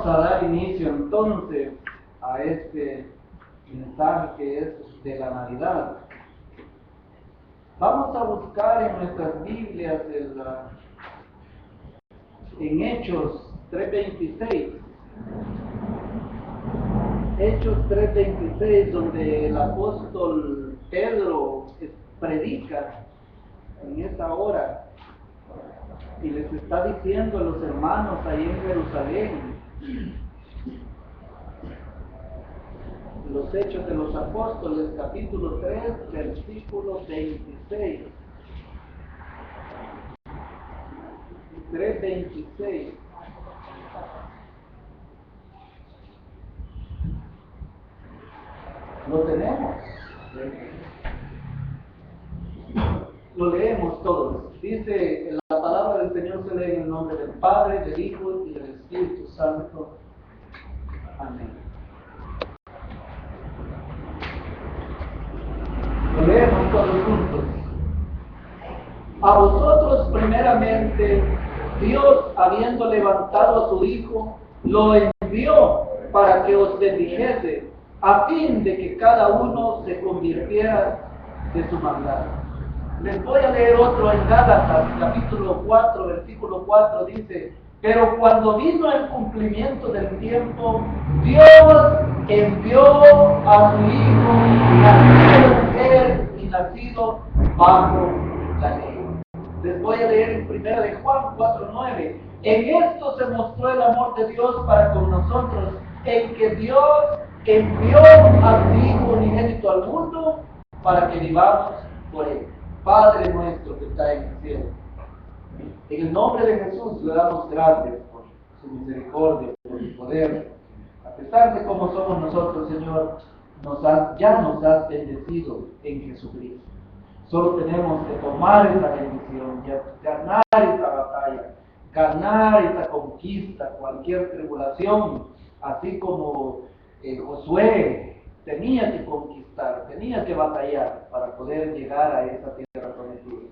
Vamos a dar inicio entonces a este mensaje que es de la Navidad. Vamos a buscar en nuestras Biblias en Hechos 3:26. Hechos 3:26, donde el apóstol Pedro predica en esta hora y les está diciendo a los hermanos ahí en Jerusalén. Los Hechos de los Apóstoles, capítulo 3, versículo 26. 3:26. ¿Lo tenemos? Lo leemos todos. Dice, la palabra del Señor se lee en el nombre del Padre, del Hijo y del Espíritu Santo. Amén. Lo leemos todos juntos. A vosotros primeramente, Dios, habiendo levantado a su Hijo, lo envió para que os bendijese, a fin de que cada uno se convirtiera de su maldad. Les voy a leer otro en Gálatas, capítulo 4, versículo 4, dice: pero cuando vino el cumplimiento del tiempo, Dios envió a su Hijo, nacido de mujer y nacido bajo la ley. Les voy a leer en 1 de Juan 4:9. En esto se mostró el amor de Dios para con nosotros, en que Dios envió a su Hijo unigénito al mundo para que vivamos por él. Padre nuestro que está en el cielo, en el nombre de Jesús le damos gracias por su misericordia, por su poder. A pesar de cómo somos nosotros, Señor, ya nos has bendecido en Jesucristo. Solo tenemos que tomar esa bendición, ganar esa batalla, ganar esa conquista, cualquier tribulación, así como Josué tenía que conquistar, tenía que batallar para poder llegar a esa tierra prometida.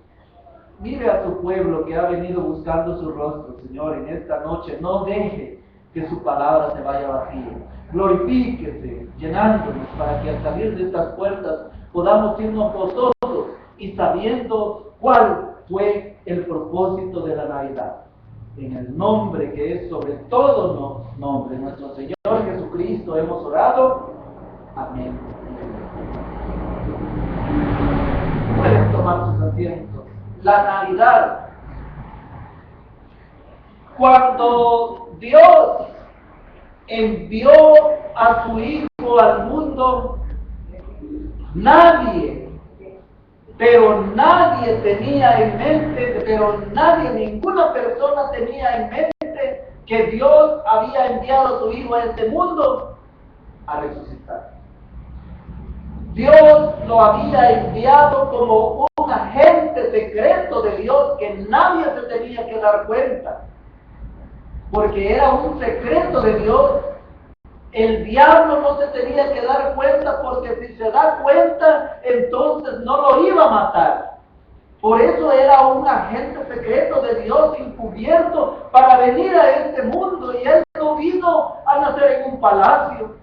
Mire a su pueblo que ha venido buscando su rostro, Señor, en esta noche. No deje que su palabra se vaya vacía. Glorifíquese, llenándonos, para que al salir de estas puertas podamos irnos gozosos y sabiendo cuál fue el propósito de la Navidad. En el nombre que es sobre todo nombre, nuestro Señor Jesucristo, hemos orado. Amén. Pueden tomar sus asientos. La Navidad. Cuando Dios envió a su Hijo al mundo, nadie tenía en mente, ninguna persona tenía en mente que Dios había enviado a su Hijo a este mundo a resucitar. Dios lo había enviado como un agente secreto de Dios que nadie se tenía que dar cuenta, porque era un secreto de Dios. El diablo no se tenía que dar cuenta, porque si se da cuenta, entonces no lo iba a matar. Por eso era un agente secreto de Dios encubierto para venir a este mundo. Y Él no vino a nacer en un palacio,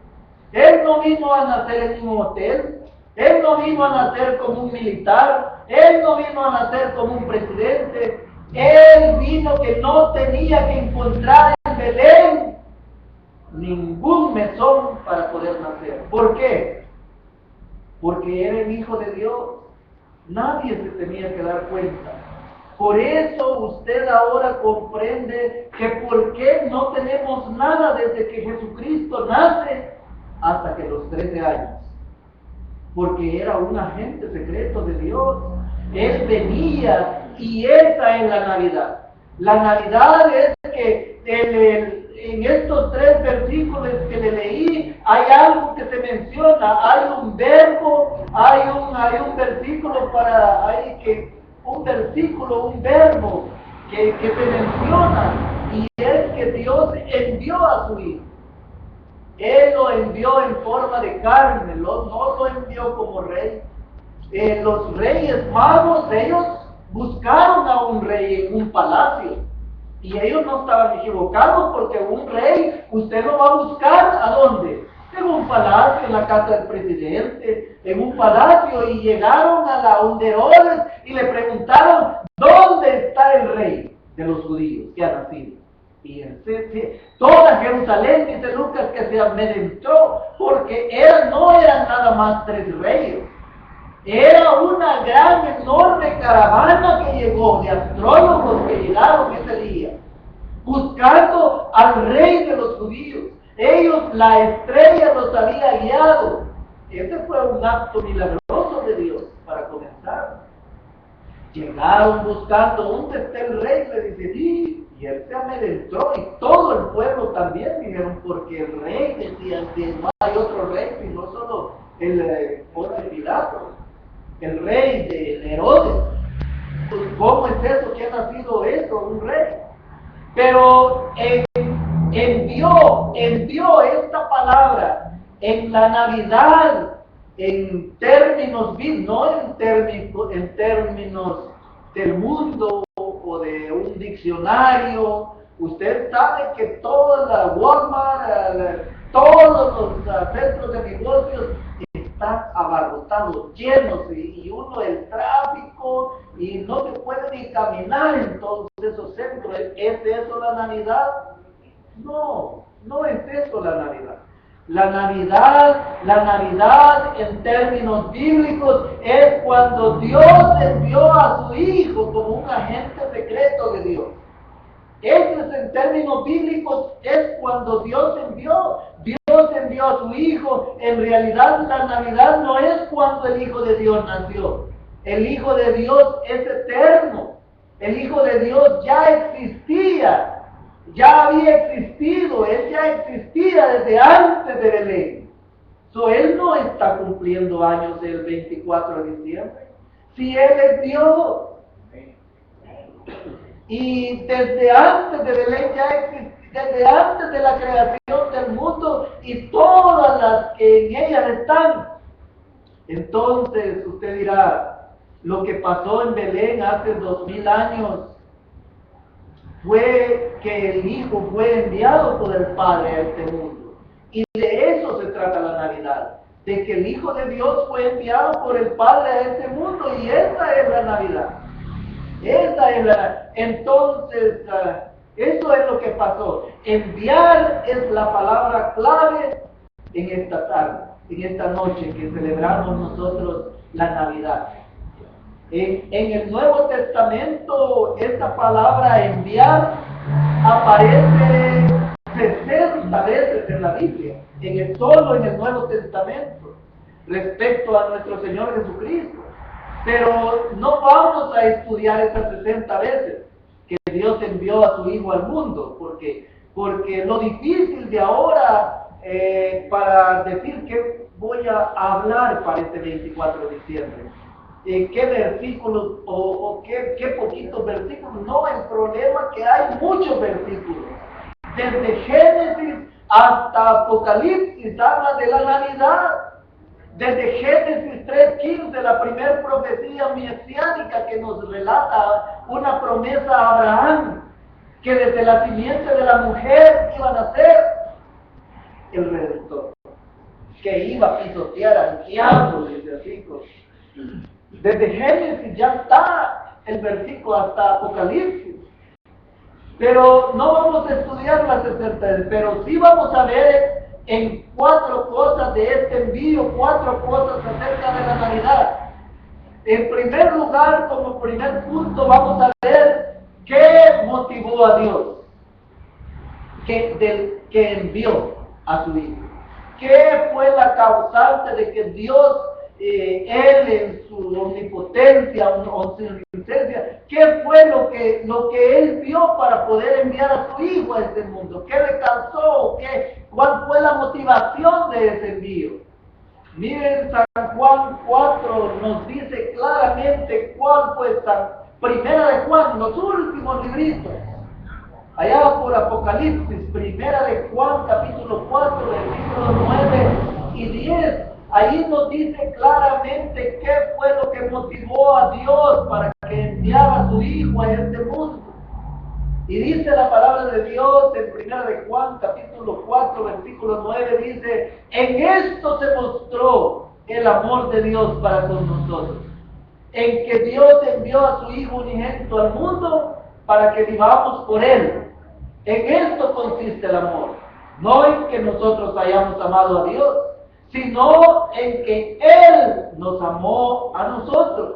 Él no vino a nacer en un hotel, Él no vino a nacer como un militar, Él no vino a nacer como un presidente. Él vino que no tenía que encontrar en Belén ningún mesón para poder nacer. ¿Por qué? Porque era el Hijo de Dios. Nadie se tenía que dar cuenta. Por eso usted ahora comprende que por qué no tenemos nada desde que Jesucristo nace hasta que los 13 años. Porque era un agente secreto de Dios. Él venía, y esa es la Navidad. La Navidad es que en estos 3 versículos que le leí, hay algo que se menciona, hay un verbo, hay un versículo un verbo que se menciona, y es que Dios envió a su Hijo. Él lo envió en forma de carne, no lo envió como rey. Los reyes magos, ellos buscaron a un rey en un palacio. Y ellos no estaban equivocados, porque un rey, usted lo va a buscar ¿a dónde? En un palacio, en la casa del presidente, en un palacio, y llegaron a donde Herodes y le preguntaron, ¿dónde está el rey de los judíos que ha nacido? Y toda Jerusalén, dice Lucas, que se amedrentó, porque no eran nada más 3 reyes. Era una gran, enorme caravana que llegó, de astrólogos que llegaron ese día, buscando al rey de los judíos. Ellos, la estrella los había guiado. Ese fue un acto milagroso de Dios, para comenzar. Llegaron buscando, ¿dónde está el rey? Le dice, sí, y él se amedrentó, y todo el pueblo también dijeron, porque el rey, decían que no hay otro rey, sino solo el Poncio Pilato, el rey de Herodes. Pues, ¿cómo es eso? ¿Qué ha nacido eso? Un rey. Pero envió esta palabra en la Navidad, en términos no en términos del mundo o de un diccionario. Usted sabe que toda la Walmart, todos los centros de negocios están abarrotados, llenos, y uno el tráfico, y no se puede ni caminar en todos esos centros. ¿Es eso la Navidad? No, no es eso la Navidad. La Navidad en términos bíblicos es cuando Dios envió a su Hijo como un agente secreto de Dios. Eso es en términos bíblicos, es cuando Dios envió a su Hijo. En realidad la Navidad no es cuando el Hijo de Dios nació. El Hijo de Dios es eterno. El Hijo de Dios ya existía, ya había existido, Él ya existía desde antes de Belén. Él no está cumpliendo años el 24 de diciembre. Si Él es Dios, y desde antes de Belén ya existía, desde antes de la creación del mundo y todas las que en ellas están. Entonces usted dirá, lo que pasó en Belén hace 2000 años fue que el Hijo fue enviado por el Padre a este mundo. Y de eso se trata la Navidad, de que el Hijo de Dios fue enviado por el Padre a este mundo, y esa es la Navidad. Entonces, eso es lo que pasó. Enviar es la palabra clave en esta tarde, en esta noche que celebramos nosotros la Navidad. En el Nuevo Testamento, esta palabra enviar aparece 60 veces en la Biblia, solo en el Nuevo Testamento, respecto a nuestro Señor Jesucristo. Pero no vamos a estudiar esas 60 veces que Dios envió a su Hijo al mundo, porque lo difícil de ahora, para decir que voy a hablar para este 24 de diciembre, qué versículos o qué poquitos versículos. No, el problema es que hay muchos versículos. Desde Génesis hasta Apocalipsis habla de la Navidad. Desde Génesis 3:15, la primera profecía mesiánica que nos relata una promesa a Abraham, que desde la simiente de la mujer iba a nacer el Redentor, que iba a pisotear al diablo, dice así. Desde Génesis ya está el versículo hasta Apocalipsis. Pero no vamos a estudiar las 60, pero sí vamos a ver en 4 cosas de este envío, 4 cosas acerca de la Navidad. En primer lugar, como primer punto, vamos a ver qué motivó a Dios, que envió a su Hijo. ¿Qué fue la causante de que Dios, Él en su omnipotencia o su omnipotencia, qué fue lo que Él vio para poder enviar a su Hijo a este mundo? ¿Qué le causó? ¿Cuál fue la motivación de ese envío? Miren, San Juan 4 nos dice claramente cuál fue Primera de Juan, los últimos libritos. Allá por Apocalipsis, Primera de Juan, capítulo 4, versículos 9 y 10, ahí nos dice claramente qué fue lo que motivó a Dios para que enviara a su Hijo a este mundo. Y dice la palabra de Dios en 1 de Juan, capítulo 4, versículo 9, dice, en esto se mostró el amor de Dios para con nosotros, en que Dios envió a su Hijo unigénito al mundo para que vivamos por Él. En esto consiste el amor, no en que nosotros hayamos amado a Dios, sino en que Él nos amó a nosotros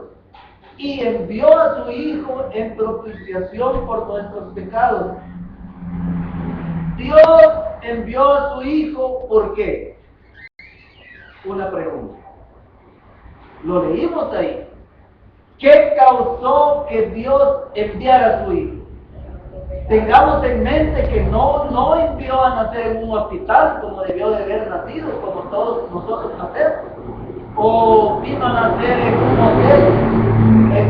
y envió a su Hijo en propiciación por nuestros pecados. Dios envió a su Hijo, ¿por qué? Una pregunta. Lo leímos ahí. ¿Qué causó que Dios enviara a su Hijo? Tengamos en mente que no envió a nacer en un hospital como debió de haber nacido, como todos nosotros nacemos. O vino a nacer en un hotel,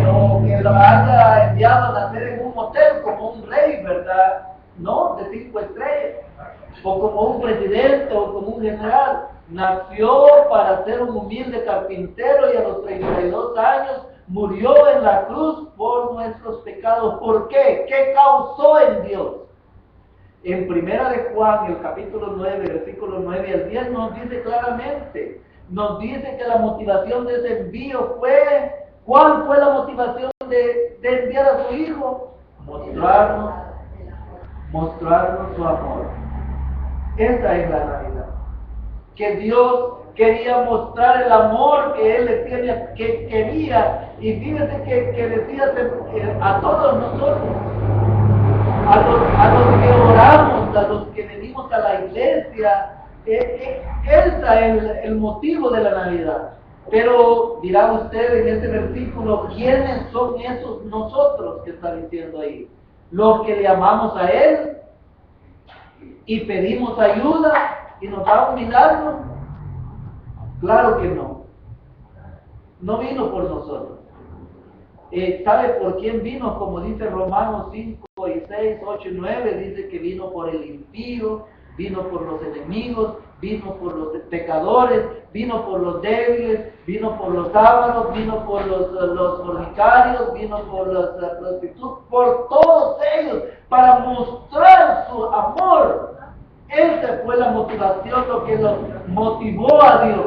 o que lo haya enviado a nacer en un hotel como un rey, ¿verdad? No, de 5 estrellas. O como un presidente o como un general. Nació para ser un humilde carpintero y a los 32 años murió en la cruz por nuestros pecados. ¿Por qué? ¿Qué causó en Dios? En 1 de Juan, el capítulo 9, versículos 9 al 10, nos dice claramente, nos dice que la motivación de ese envío fue, ¿cuál fue la motivación de enviar a su Hijo? Mostrarnos su amor. Esa es la Navidad. Que Dios quería mostrar el amor que Él le tiene, que quería, y fíjese que decía a todos nosotros, a los que oramos, a los que venimos a la iglesia, ese es el motivo de la Navidad. Pero dirá usted en este versículo, ¿quiénes son esos nosotros que está diciendo ahí? Los que le amamos a Él y pedimos ayuda y nos da un milagro. Claro que no. No vino por nosotros. ¿Sabe por quién vino? Como dice Romanos 5 y 6, 8 y 9, dice que vino por el impío, vino por los enemigos, vino por los pecadores, vino por los débiles, vino por los ávaros, vino por los fornicarios, vino por los prostitutos, por todos ellos, para mostrar su amor. Esa fue la motivación, lo que los motivó a Dios.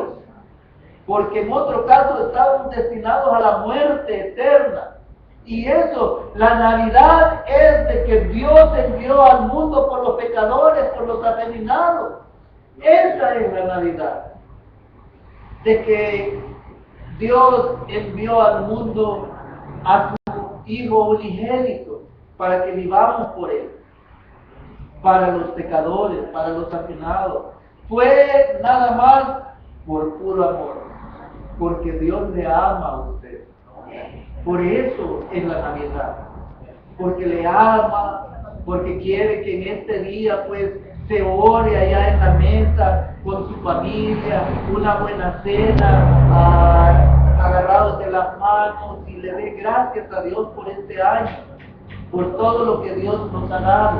Porque en otro caso estaban destinados a la muerte eterna. Y eso, la Navidad es de que Dios envió al mundo por los pecadores, por los afeminados. Esa es la Navidad. De que Dios envió al mundo a su Hijo unigénito para que vivamos por Él. Para los pecadores, para los afeminados. Fue nada más por puro amor. Porque Dios le ama a usted. Por eso es la Navidad. Porque le ama, porque quiere que en este día pues se ore allá en la mesa con su familia, una buena cena, agarrados de las manos y le dé gracias a Dios por este año, por todo lo que Dios nos ha dado,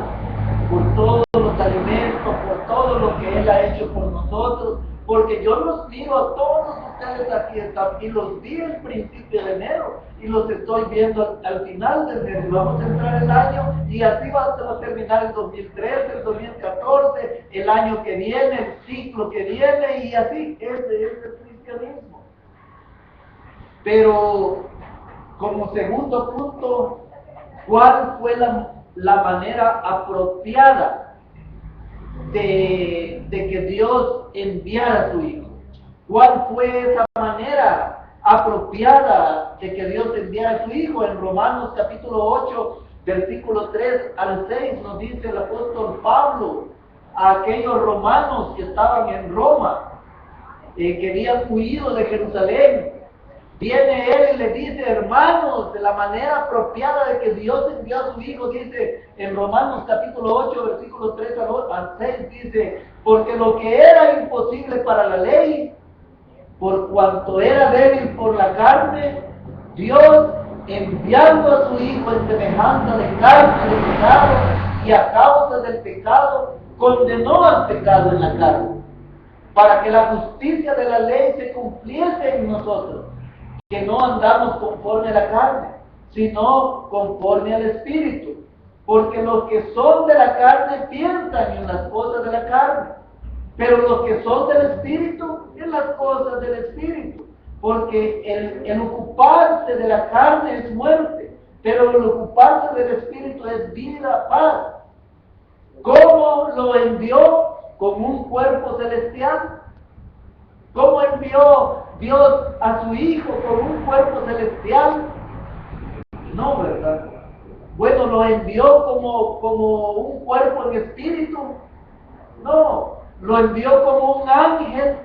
por todos los alimentos, por todo lo que Él ha hecho por nosotros. Porque yo los miro a todos ustedes aquí los vi al principio de enero y los estoy viendo al final del mes. Vamos a entrar el año y así vamos a terminar el 2013, el 2014, el año que viene, el ciclo que viene y así. Ese es el cristianismo. Pero como segundo punto, ¿cuál fue la manera apropiada de que Dios enviara a su Hijo? ¿Cuál fue esa manera apropiada de que Dios enviara a su Hijo? En Romanos capítulo 8, versículo 3 al 6 nos dice el apóstol Pablo a aquellos romanos que estaban en Roma, que habían huido de Jerusalén. Viene él y le dice, hermanos, de la manera apropiada de que Dios envió a su Hijo, dice en Romanos capítulo 8, versículos 3 al 6, dice, porque lo que era imposible para la ley, por cuanto era débil por la carne, Dios, enviando a su Hijo en semejanza de carne de pecado, y a causa del pecado, condenó al pecado en la carne, para que la justicia de la ley se cumpliese en nosotros, que no andamos conforme a la carne, sino conforme al Espíritu. Porque los que son de la carne piensan en las cosas de la carne, pero los que son del Espíritu en las cosas del Espíritu. Porque el ocuparse de la carne es muerte, pero el ocuparse del Espíritu es vida, paz. ¿Cómo lo envió? Como un cuerpo celestial. ¿Cómo envió Dios a su Hijo como un cuerpo celestial? No, ¿verdad? Bueno, lo envió como un cuerpo en espíritu. No, lo envió como un ángel.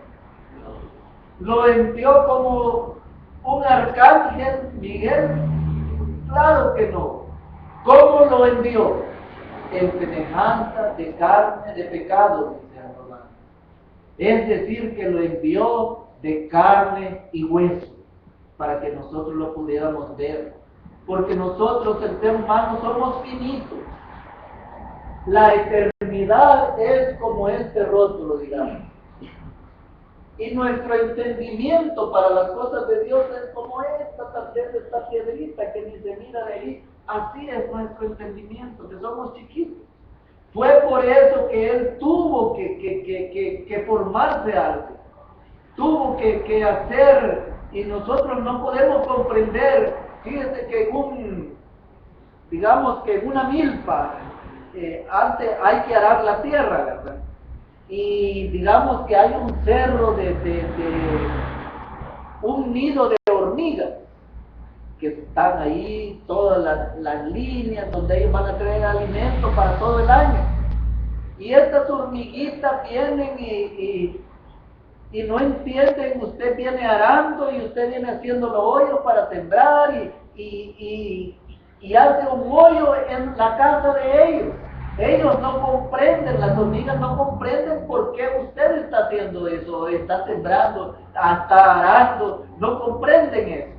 Lo envió como un arcángel, Miguel. Claro que no. ¿Cómo lo envió? En semejanza de carne de pecado, dice el Romano. Es decir, que lo envió de carne y hueso, para que nosotros lo pudiéramos ver. Porque nosotros, el ser humano, somos finitos. La eternidad es como este rótulo, digamos. Y nuestro entendimiento para las cosas de Dios es como esta piedrita que ni se mira de ahí. Así es nuestro entendimiento, que somos chiquitos. Fue por eso que Él tuvo que formarse algo. Tuvo que hacer, y nosotros no podemos comprender. Fíjese que digamos que en una milpa, antes hay que arar la tierra, ¿verdad? Y digamos que hay un cerro un nido de hormigas, que están ahí, todas las líneas donde ellos van a traer alimento para todo el año. Y estas hormiguitas vienen y no entienden. Usted viene arando y usted viene haciendo los hoyos para sembrar y hace un hoyo en la casa de ellos. Ellos no comprenden, las hormigas no comprenden por qué usted está haciendo eso, está sembrando, está arando, no comprenden eso.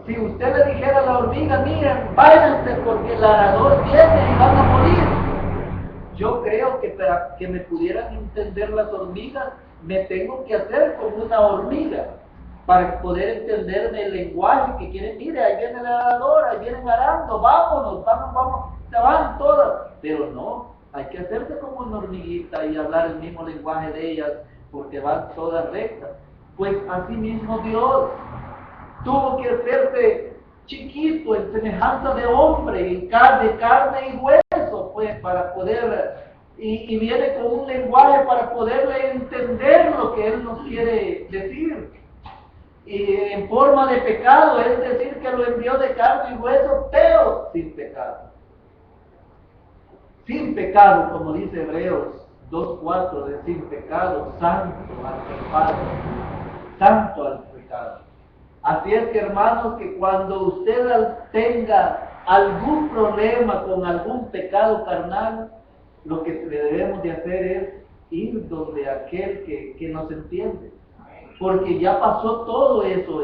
Si usted le dijera a la hormiga, miren, váyanse porque el arador viene y van a morir. Yo creo que para que me pudieran entender las hormigas, me tengo que hacer como una hormiga, para poder entenderme el lenguaje que quieren. Mire, ahí viene el arador, ahí vienen arando, vámonos, vamos, se van todas. Pero no, hay que hacerse como una hormiguita y hablar el mismo lenguaje de ellas, porque van todas rectas. Pues así mismo Dios tuvo que hacerse chiquito en semejanza de hombre, de carne y hueso, pues, para poder, y viene con un lenguaje para poderle entender lo que Él nos quiere decir. Y en forma de pecado, es decir, que lo envió de carne y hueso, pero sin pecado. Sin pecado, como dice Hebreos 2:4, de sin pecado, santo al pecado, santo al pecado. Así es que, hermanos, que cuando usted tenga algún problema con algún pecado carnal, lo que debemos de hacer es ir donde aquel que nos entiende. Porque ya pasó todo eso.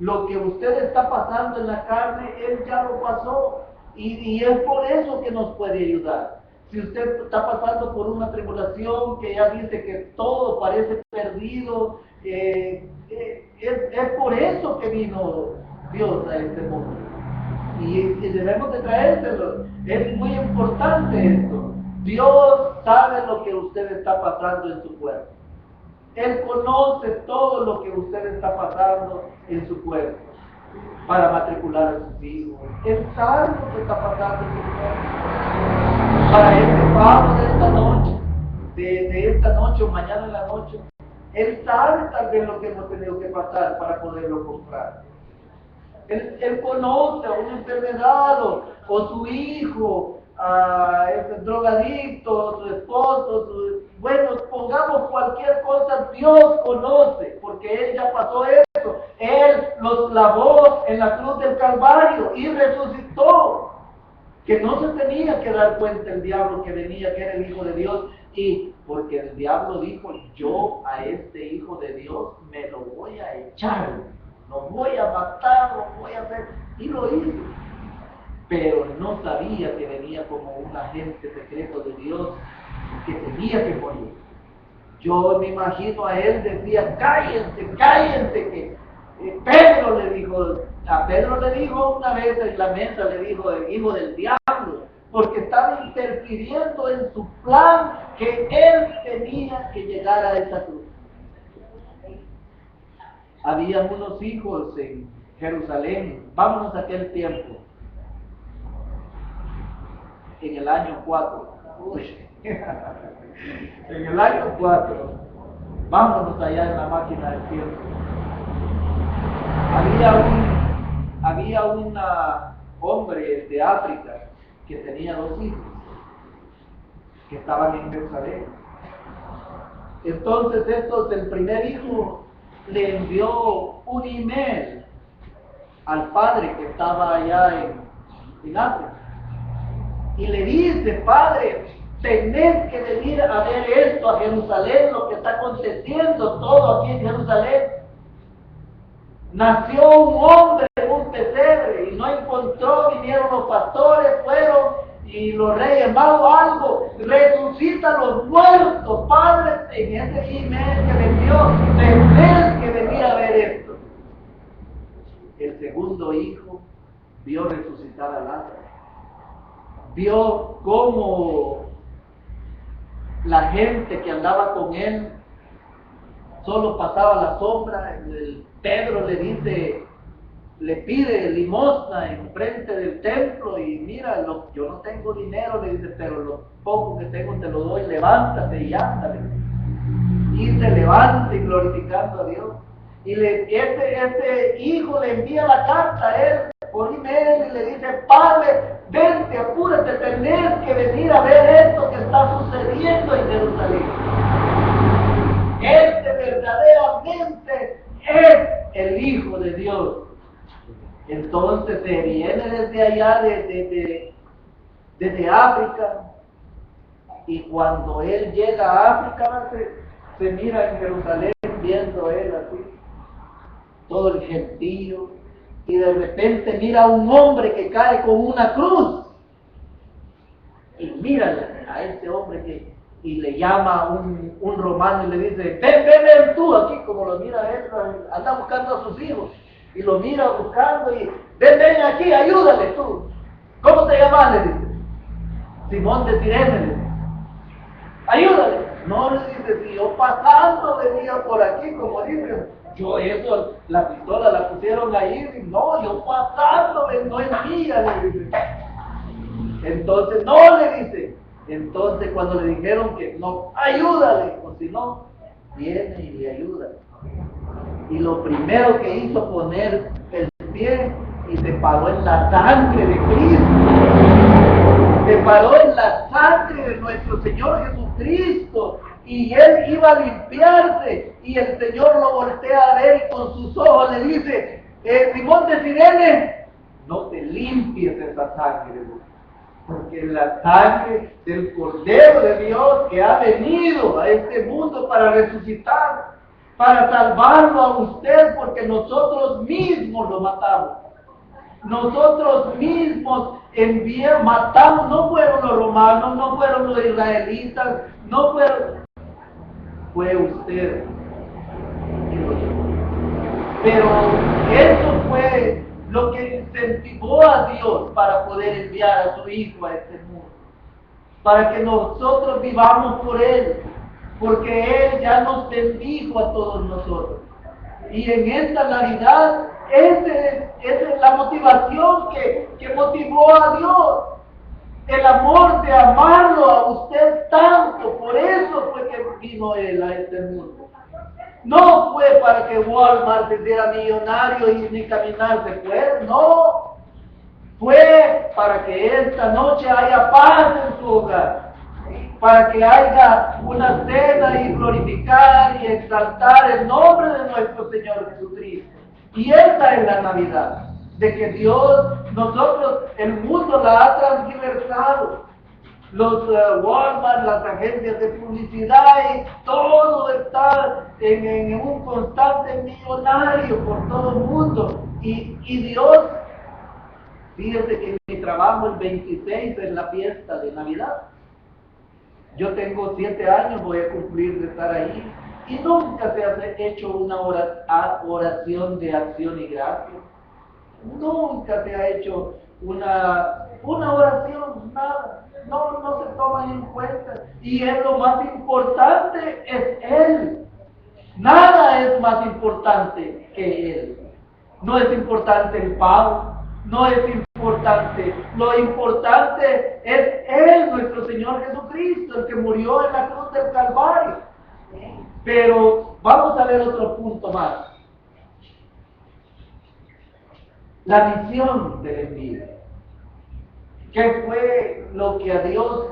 Lo que usted está pasando en la carne, Él ya lo pasó. Y es por eso que nos puede ayudar. Si usted está pasando por una tribulación que ya dice que todo parece perdido, es por eso que vino Dios a este mundo. Y debemos de traérselo. Es muy importante esto. Dios sabe lo que usted está pasando en su cuerpo. Él conoce todo lo que usted está pasando en su cuerpo para matricular a sus hijos. Él sabe lo que está pasando en su cuerpo. Para este pago de esta noche, de esta noche o mañana en la noche, Él sabe tal vez lo que hemos tenido que pasar para poderlo comprar. Él conoce una enfermedad o su hijo, es drogadicto, su esposo, bueno, pongamos cualquier cosa, Dios conoce, porque Él ya pasó eso. Él los clavó en la cruz del Calvario y resucitó. Que no se tenía que dar cuenta el diablo que venía, que era el Hijo de Dios, y porque el diablo dijo, yo a este Hijo de Dios me lo voy a echar, lo voy a matar, lo voy a hacer, y lo hizo. Pero no sabía que venía como un agente secreto de Dios que tenía que morir. Yo me imagino a él, decía, cállense, que Pedro le dijo, a Pedro le dijo una vez en la mesa, le dijo, el hijo del diablo, porque estaba interfiriendo en su plan que él tenía que llegar a esa cruz. Había unos hijos en Jerusalén, vámonos a aquel tiempo, en el año 4. En el año 4, vámonos allá en la máquina del tiempo. Había un hombre de África que tenía 2 hijos que estaban en Jerusalén. Entonces el primer hijo le envió un email al padre que estaba allá en África y le dice: padre, tenés que venir a ver esto a Jerusalén, lo que está aconteciendo todo aquí en Jerusalén. Nació un hombre en un pesebre y no encontró, vinieron los pastores, fueron y los reyes magos, algo, resucita a los muertos. Padre, en ese email que le envió, tenés que venir a ver esto. El segundo hijo vio resucitar a Lázaro, vio cómo la gente que andaba con él solo pasaba la sombra. Pedro le dice, le pide limosna en frente del templo y mira, yo no tengo dinero, le dice, pero lo poco que tengo te lo doy, levántate y ándale. Y se levanta y glorificando a Dios. Y este hijo le envía la carta a él por email y le dice: padre, vente, apúrate, tenés que venir a ver esto que está sucediendo en Jerusalén. Este verdaderamente es el Hijo de Dios. Entonces se viene desde allá, desde África, y cuando él llega a África se mira en Jerusalén viendo él así, todo el gentío, y de repente mira a un hombre que cae con una cruz, y mira a ese hombre y le llama un romano y le dice: ven tú aquí, como lo mira él, anda buscando a sus hijos, y lo mira buscando y ven aquí, ayúdale tú. ¿Cómo te llamas? Le dice. Simón de Cirene, le dice. Ayúdale. No, le dice, si yo pasando venía por aquí, como dicen, yo eso, la pistola la pusieron ahí, y no, yo pasando, no es mía, le dice. Entonces, no, le dice. Entonces, cuando le dijeron que no, ayúdale, o si no, viene y le ayuda. Y lo primero que hizo, poner el pie y se paró en la sangre de Cristo. Se paró en la sangre de nuestro Señor Jesucristo. Y él iba a limpiarse. Y el Señor lo voltea a ver y con sus ojos le dice: Simón de Cirene, no te limpies esa sangre, porque la sangre del Cordero de Dios que ha venido a este mundo para resucitar, para salvarlo a usted, porque nosotros mismos lo matamos. Nosotros mismos matamos, no fueron los romanos, no fueron los israelitas, no fueron, fue usted y lo llevó. Pero eso fue lo que incentivó a Dios para poder enviar a su Hijo a este mundo, para que nosotros vivamos por Él, porque Él ya nos bendijo a todos nosotros. Y en esta Navidad, esa es la motivación que motivó a Dios, el amor de amarlo a usted tanto. Por eso fue que vino Él a este mundo. No fue para que Walmart se hiciera millonario y ni caminar se fuera, no. Fue para que esta noche haya paz en su hogar, para que haya una cena y glorificar y exaltar el nombre de nuestro Señor Jesucristo. Y esta es la Navidad, de que Dios, el mundo la ha transversado. Los Walmart, las agencias de publicidad, y todo está en un constante millonario por todo el mundo. Y Dios, fíjense que en mi trabajo el 26 es la fiesta de Navidad. Yo tengo 7 años, voy a cumplir de estar ahí, y nunca se ha hecho una oración de acción y gracia. Nunca se ha hecho una oración, nada, no se toman en cuenta. Y es lo más importante, es Él. Nada es más importante que Él. No es importante el pago, no es importante. Lo importante es Él, nuestro Señor Jesucristo, el que murió en la cruz del Calvario. Pero vamos a ver otro punto más. La misión del envío. ¿Qué fue lo que a Dios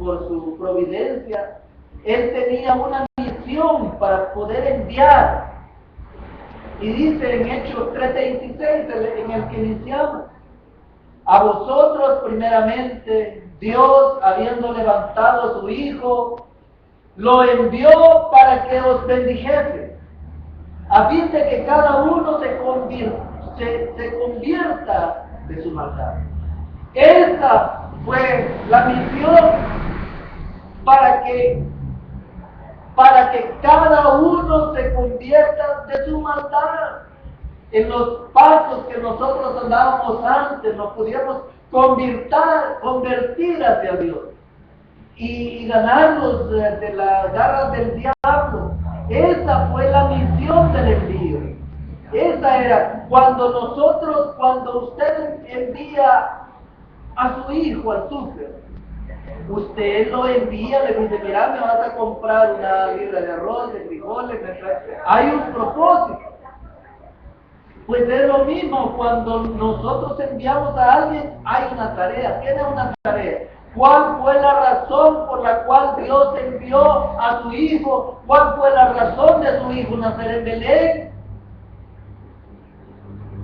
por su providencia, Él tenía una misión para poder enviar? Y dice en Hechos 3:26, en el que iniciamos: a vosotros primeramente, Dios, habiendo levantado a su Hijo, lo envió para que os bendijese, a fin de que cada uno se convierta de su maldad. Esa fue la misión, para que cada uno se convierta de su maldad. En los pasos que nosotros andábamos antes, nos pudiéramos convertir hacia Dios y ganarnos de las garras del diablo. Esa fue la misión del envío. Esa era, cuando usted envía a su hijo al súper, usted lo envía, le dice: mira, me vas a comprar una libra de arroz, de frijoles, hay un propósito. Pues es lo mismo, cuando nosotros enviamos a alguien, hay una tarea, tiene una tarea. ¿Cuál fue la razón por la cual Dios envió a su Hijo? ¿Cuál fue la razón de su Hijo nacer en Belén?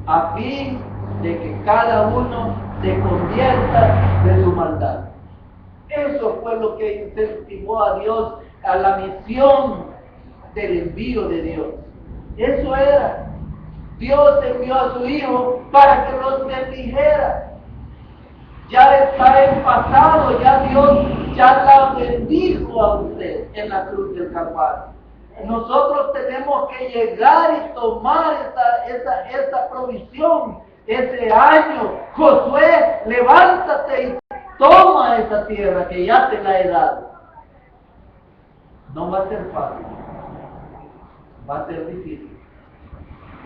A fin de que cada uno se convierta de su maldad. Eso fue lo que incentivó a Dios, a la misión del envío de Dios. Eso era. Dios envió a su Hijo para que los bendijera. Ya está en pasado, ya Dios ya la bendijo a usted en la cruz del Calvario. Nosotros tenemos que llegar y tomar esa provisión, ese año. Josué, levántate y toma esa tierra que ya te la he dado. No va a ser fácil, va a ser difícil.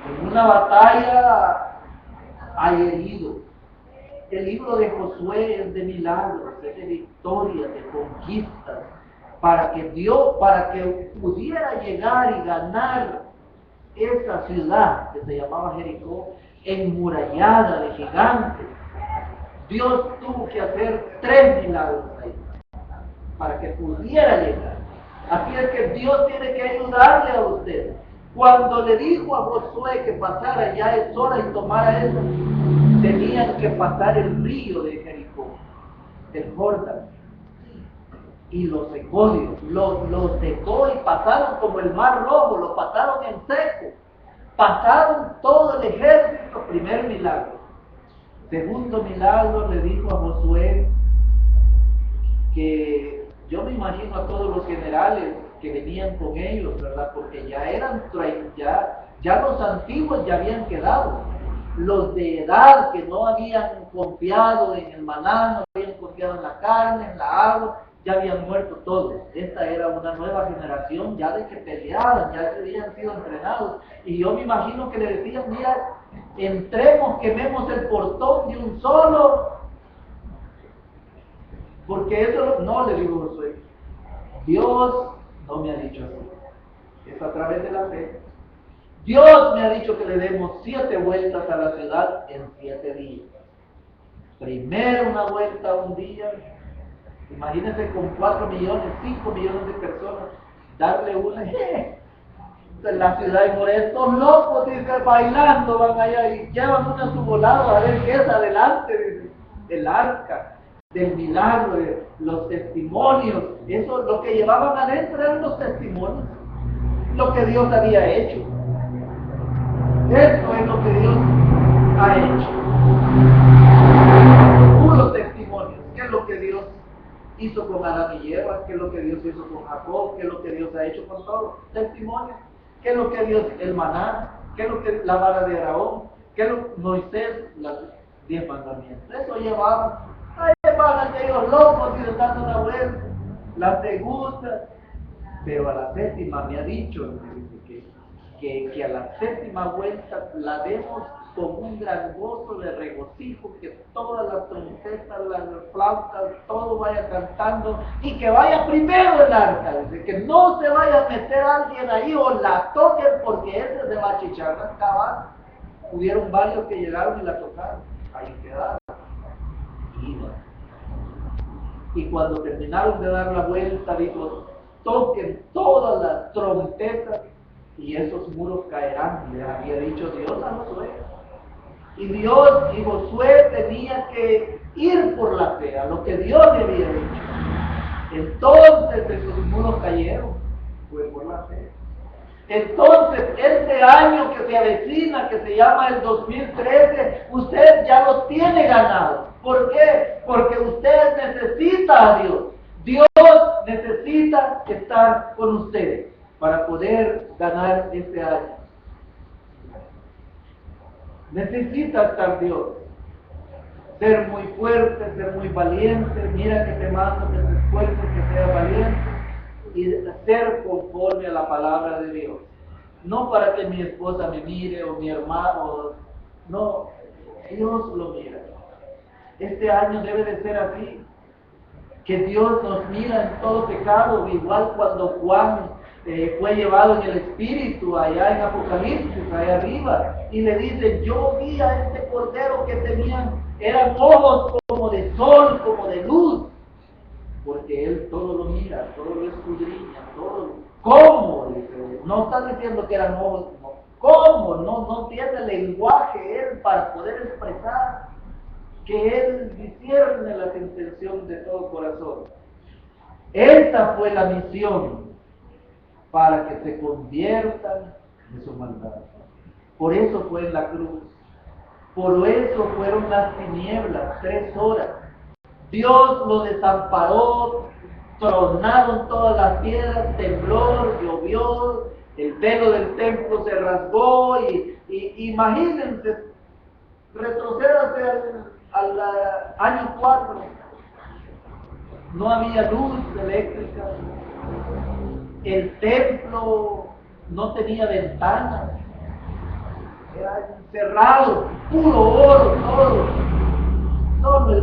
En una batalla hay heridos. El libro de Josué es de milagros, es de victorias, de conquistas, para que pudiera llegar y ganar esa ciudad que se llamaba Jericó, enmurallada de gigantes. Dios tuvo que hacer 3 milagros ahí, para que pudiera llegar. Así es que Dios tiene que ayudarle a usted. Cuando le dijo a Josué que pasara, ya es hora, y tomara eso, tenían que pasar el río de Jericó, el Jordán, y lo secó Dios, lo secó y pasaron como el mar rojo, lo pasaron en seco, pasaron todo el ejército. Primer milagro. Segundo milagro, le dijo a Josué que, yo me imagino a todos los generales que venían con ellos, ¿verdad? Porque ya eran, ya los antiguos ya habían quedado. Los de edad que no habían confiado en el maná, no habían confiado en la carne, en la agua, ya habían muerto todos. Esta era una nueva generación ya de que peleaban, ya habían sido entrenados. Y yo me imagino que le decían: mira, entremos, quememos el portón de un solo. Porque eso no, le digo Josué. Dios no me ha dicho así. Es a través de la fe. Dios me ha dicho que le demos 7 vueltas a la ciudad en 7 días. Primero una vuelta un día. Imagínense con 4 millones, 5 millones de personas, darle una. La ciudad de Morelia, estos locos, dice, bailando, van allá y llevan una a su volado a ver qué es adelante del arca, del milagro, de los testimonios. Eso, lo que llevaban adentro eran los testimonios, lo que Dios había hecho. Esto es lo que Dios ha hecho. Puros testimonios. ¿Qué es lo que Dios hizo con Adán y Eva? ¿Qué es lo que Dios hizo con Jacob? ¿Qué es lo que Dios ha hecho con todos? Testimonios. ¿Qué es lo que Dios, el maná? ¿Qué es lo que la vara de Aarón? ¿Qué Moisés? Los 10 mandamientos. Eso llevaban. Ahí van aquellos locos y dando una vuelta. La pregunta. Pero a la séptima me ha dicho que a la séptima vuelta la demos con un gran gozo de regocijo, que todas las trompetas, las flautas, todo vaya cantando y que vaya primero el arca. Dice que no se vaya a meter alguien ahí o la toquen porque ese se va a chicharrar cabal. Hubieron varios que llegaron y la tocaron, ahí quedaron. Y cuando terminaron de dar la vuelta, dijo: toquen todas las trompetas y esos muros caerán, le había dicho Dios a Josué. Y Dios y Josué tenía que ir por la fe, a lo que Dios le había dicho. Entonces esos muros cayeron, fue por la fe. Entonces, este año que se avecina, que se llama el 2013, usted ya lo tiene ganado. ¿Por qué? Porque usted necesita a Dios. Dios necesita estar con usted para poder ganar este año. Necesita estar Dios. Ser muy fuerte, ser muy valiente. Mira que te mando que te esfuerces, que seas valiente. Y ser conforme a la palabra de Dios. No para que mi esposa me mire o mi hermano. No, Dios lo mira. Este año debe de ser así. Que Dios nos mira en todo pecado, igual cuando Juan fue llevado en el Espíritu allá en Apocalipsis, allá arriba, y le dice: yo vi a este cordero que eran ojos como de sol, como de luz, porque Él todo lo mira, todo lo escudriña, todo. ¿Cómo? Dice, no está diciendo que eran ojos, no. ¿Cómo? No tiene lenguaje Él para poder expresar que Él discierne las intenciones de todo corazón. Esta fue la misión, para que se conviertan de su maldad. Por eso fue en la cruz. Por eso fueron las tinieblas, 3 horas. Dios lo desamparó, tronaron todas las piedras, tembló, llovió, el velo del templo se rasgó y imagínense, retrocédase al año 4. No había luz eléctrica, el templo no tenía ventanas, era cerrado, puro oro, todo. Solo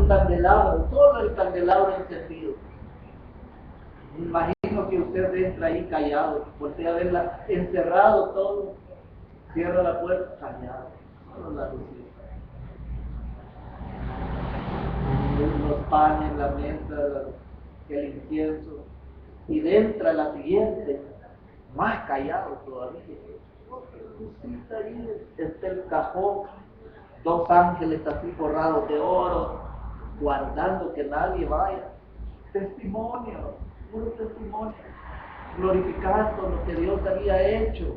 el candelabro encendido. Me imagino que usted entra ahí callado, voltea a verla, encerrado todo, cierra la puerta, callado, solo la lucita. Los panes, la mesa, el incienso, y dentro de la siguiente, más callado todavía. Ahí está el cajón, 2 ángeles así forrados de oro, guardando que nadie vaya. Testimonio, puro testimonio, glorificando lo que Dios había hecho.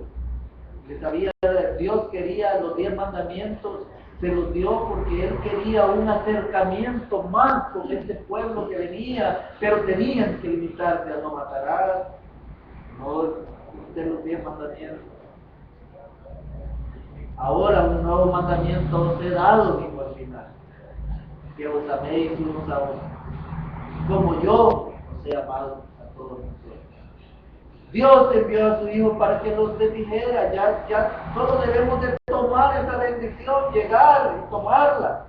Dios quería los 10 mandamientos, se los dio porque Él quería un acercamiento más con este pueblo que venía, pero tenían que limitarse a no matarás, no de los 10 mandamientos. Ahora un nuevo mandamiento os he dado, dijo al final, que os améis unos a otros, como yo os he amado a todos vosotros. Dios envió a su Hijo para que los bendijera. Ya solo debemos de tomar esa bendición, llegar y tomarla.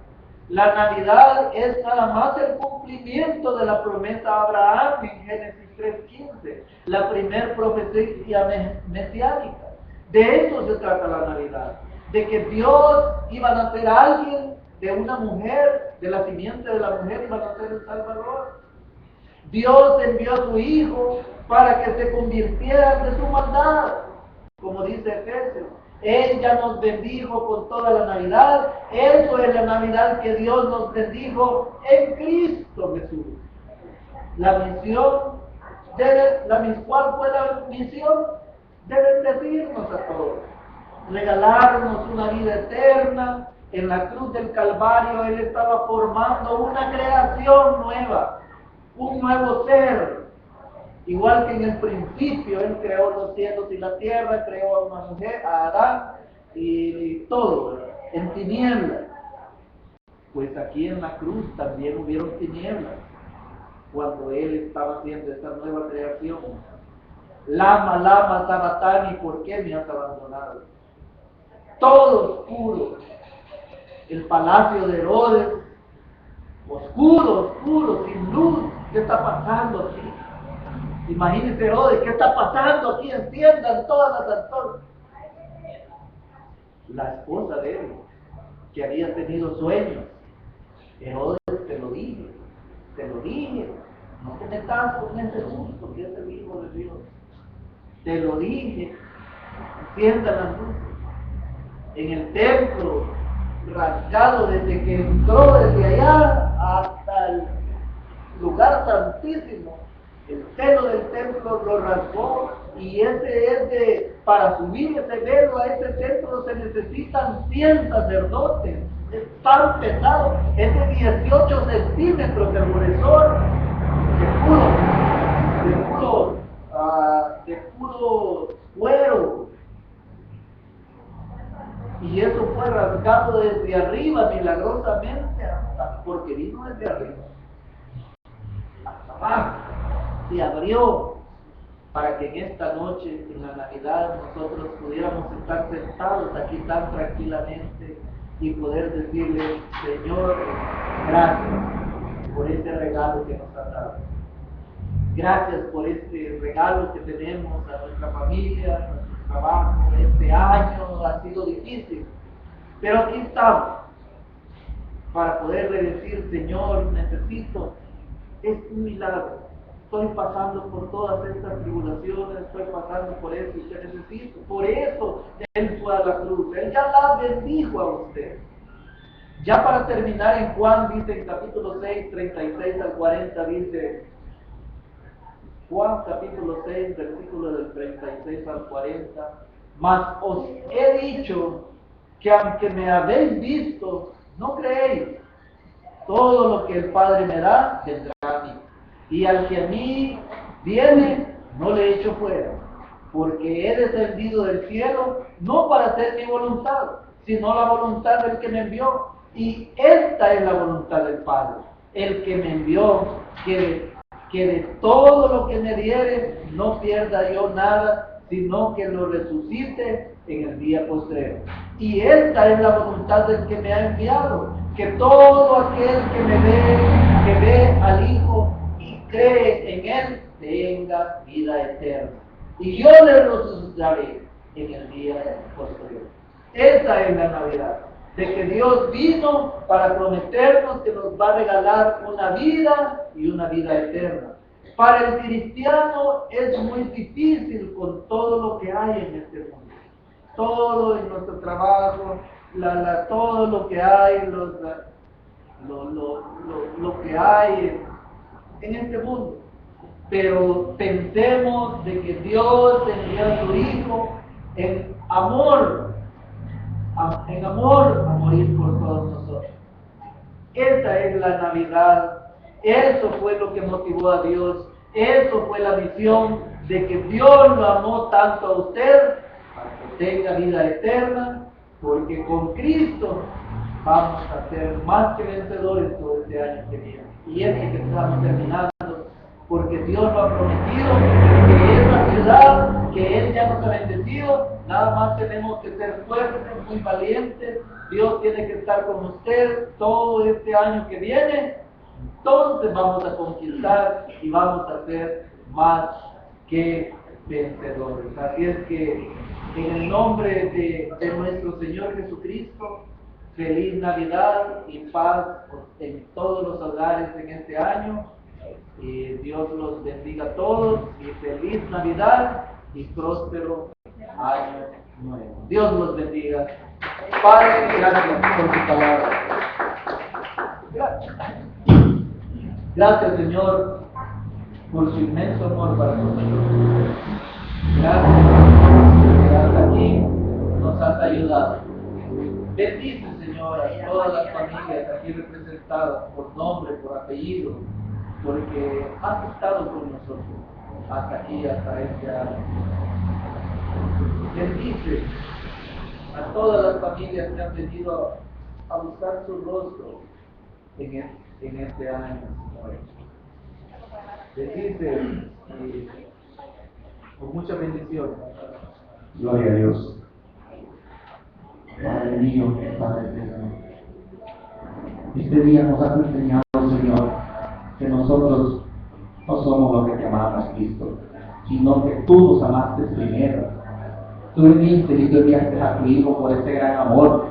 La Navidad es nada más el cumplimiento de la promesa a Abraham en Génesis 3:15, la primer profecía mesiánica. De eso se trata la Navidad, de que Dios iba a nacer a alguien de una mujer, de la simiente de la mujer iba a nacer el Salvador. Dios envió a su Hijo para que se convirtieran de su maldad, como dice Efesios. Él ya nos bendijo con toda la Navidad. Eso es la Navidad que Dios nos bendijo en Cristo Jesús. La misión, ¿cuál fue la misión? De bendecirnos a todos, regalarnos una vida eterna. En la cruz del Calvario Él estaba formando una creación nueva, un nuevo ser. Igual que en el principio Él creó los cielos y la tierra, creó a una mujer, a Adán y todo. en tinieblas. Pues aquí en la cruz también hubieron tinieblas cuando Él estaba haciendo esta nueva creación. Lama, lama, sabatani, ¿por qué me has abandonado? Todo oscuro. El palacio de Herodes, oscuro, oscuro, sin luz. ¿Qué está pasando aquí? Imagínense Herodes, ¿qué está pasando aquí? Enciendan todas las antorchas. La esposa de él, que había tenido sueños. Herodes, te lo dije, no te metas con ese justo que es el Hijo de Dios. Te lo dije, encienda las luces. En el templo, rasgado desde que entró desde allá hasta el lugar santísimo, el velo del templo lo rasgó, y para subir ese velo a ese templo se necesitan 100 sacerdotes. Es tan pesado, es de 18 centímetros de gruesor, de puro cuero. Y eso fue rasgado desde arriba milagrosamente, porque vino desde arriba hasta abajo, se abrió para que en esta noche, en la Navidad, nosotros pudiéramos estar sentados aquí tan tranquilamente y poder decirle: Señor, gracias por este regalo que nos has dado. Gracias por este regalo que tenemos a nuestra familia, a nuestro trabajo. Este año ha sido difícil, pero aquí estamos para poderle decir: Señor, necesito, es un milagro. Estoy pasando por todas estas tribulaciones, estoy pasando por esto y te necesito. Por eso Él fue a la cruz. Él ya la bendijo a usted. Ya para terminar, en Juan dice, en capítulo 6, 36 al 40, dice, Juan capítulo 6, versículo del 36 al 40, mas os he dicho que aunque me habéis visto, no creéis. Todo lo que el Padre me da, vendrá a mí. Y al que a mí viene, no le echo fuera, porque he descendido del cielo, no para hacer mi voluntad, sino la voluntad del que me envió. Y esta es la voluntad del Padre, el que me envió, que de todo lo que me diere, no pierda yo nada, sino que lo resucite en el día postrero. Y esta es la voluntad del que me ha enviado, que todo aquel que ve al Hijo y cree en Él, tenga vida eterna. Y yo le resucitaré en el día posterior. Esa es la Navidad, de que Dios vino para prometernos que nos va a regalar una vida y una vida eterna. Para el cristiano es muy difícil con todo lo que hay en este mundo. Todo en nuestro trabajo, todo lo que hay, lo que hay en este mundo. Pero pensemos de que Dios envió a su Hijo en amor a morir por todos nosotros. Esa es la Navidad. Eso fue lo que motivó a Dios. Eso fue la misión de que Dios lo amó tanto a usted para que tenga vida eterna, porque con Cristo vamos a ser más que vencedores todo este año que viene. Y este que estamos terminando, porque Dios lo ha prometido, que esa ciudad que Él ya nos ha bendecido, nada más tenemos que ser fuertes, muy valientes. Dios tiene que estar con usted todo este año que viene. Entonces vamos a conquistar y vamos a ser más que vencedores. Así es que en el nombre de nuestro Señor Jesucristo, feliz Navidad y paz en todos los hogares en este año. Y Dios los bendiga a todos y feliz Navidad y próspero año nuevo. Dios los bendiga. Padre, gracias por tu palabra. Gracias. Gracias, Señor, por su inmenso amor para nosotros. Gracias porque hasta aquí nos has ayudado. Bendice, Señor, a todas las familias aquí representadas por nombre, por apellido, porque has estado con nosotros hasta aquí, hasta este año. Bendice a todas las familias que han venido a buscar su rostro en este año, Señor. Decirte con mucha bendición. Gloria a Dios. Padre mío, Padre eterno, este día nos has enseñado, Señor, que nosotros no somos los que te amamos, Cristo, sino que tú nos amaste primero. Tú viniste y tú enviaste a tu Hijo por ese gran amor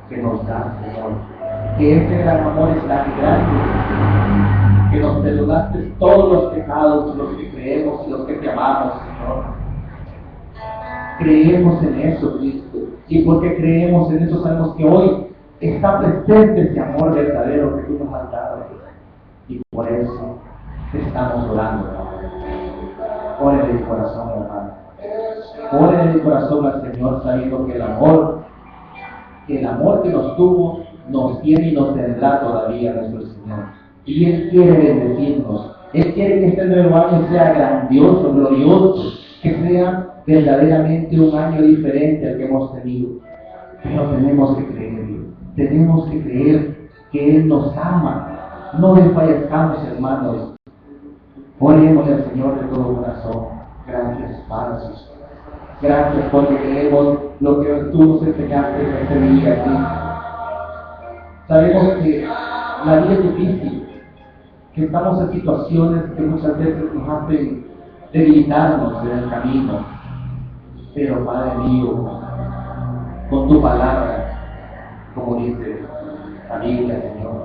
que nos da, Señor. Que ese gran amor es tan grande que nos perdonaste todos los pecados, los que creemos y los que te amamos, Señor. Creemos en eso, Cristo. Y porque creemos en eso, sabemos que hoy está presente ese amor verdadero que tú nos has dado. Y por eso estamos orando, Padre. Ore en el corazón, hermano. Ore en el corazón al Señor, sabiendo que el amor que nos tuvo, nos tiene y nos tendrá todavía nuestro Señor. Y Él quiere bendecirnos. Él quiere que este nuevo año sea grandioso, glorioso, que sea verdaderamente un año diferente al que hemos tenido. Pero tenemos que creer que Él nos ama. No desfallezcamos, hermanos. Oremos al Señor de todo corazón. Gracias, Padre. Gracias porque creemos lo que tú nos enseñaste en este día aquí. Sabemos que la vida es difícil, que estamos en situaciones que muchas veces nos hacen debilitarnos en el camino. Pero Padre mío, con tu palabra, como dice la Biblia, Señor,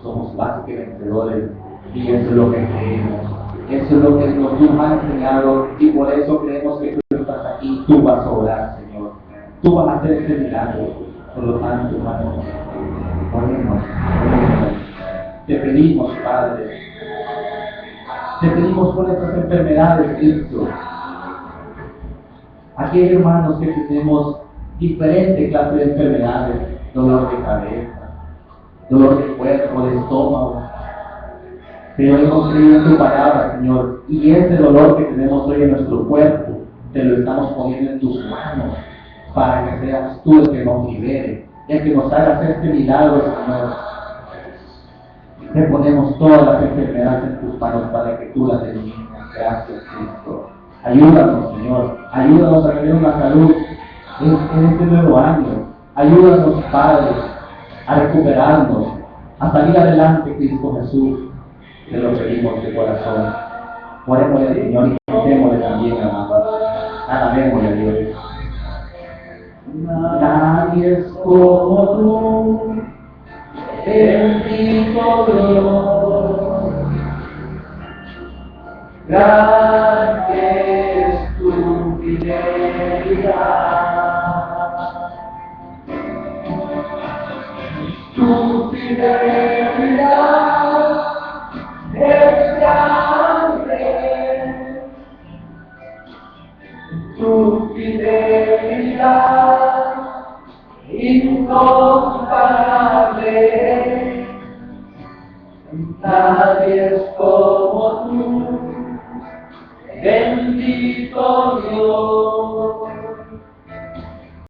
somos más que vencedores, y eso es lo que creemos. Eso es lo que tú nos has enseñado, y por eso creemos que tú estás aquí, tú vas a orar, Señor. Tú vas a hacer ese milagro. Por lo tanto, hermano, oremos. Te pedimos, Padre. Te pedimos por estas enfermedades, Cristo. Aquí hay hermanos que tenemos diferentes clases de enfermedades: dolor de cabeza, dolor de cuerpo, de estómago. Pero hemos creído en tu palabra, Señor, y ese dolor que tenemos hoy en nuestro cuerpo, te lo estamos poniendo en tus manos, para que seas tú el que nos libere, el que nos hagas este milagro, Señor. Te ponemos todas las enfermedades en tus manos para que tú las elimines. Gracias, Cristo. Ayúdanos, Señor. Ayúdanos a tener una salud en este nuevo año. Ayúdanos, Padre, a recuperarnos, a salir adelante, Cristo Jesús. Te lo pedimos de corazón. Oremos al Señor y cantémosle también, hermano. Alabémosle a Dios. Nadie es como tú, bendito Dios. Grande es tu fidelidad. Tu fidelidad es grande, tu fidelidad incomparable. Nadie es como tú, bendito Dios.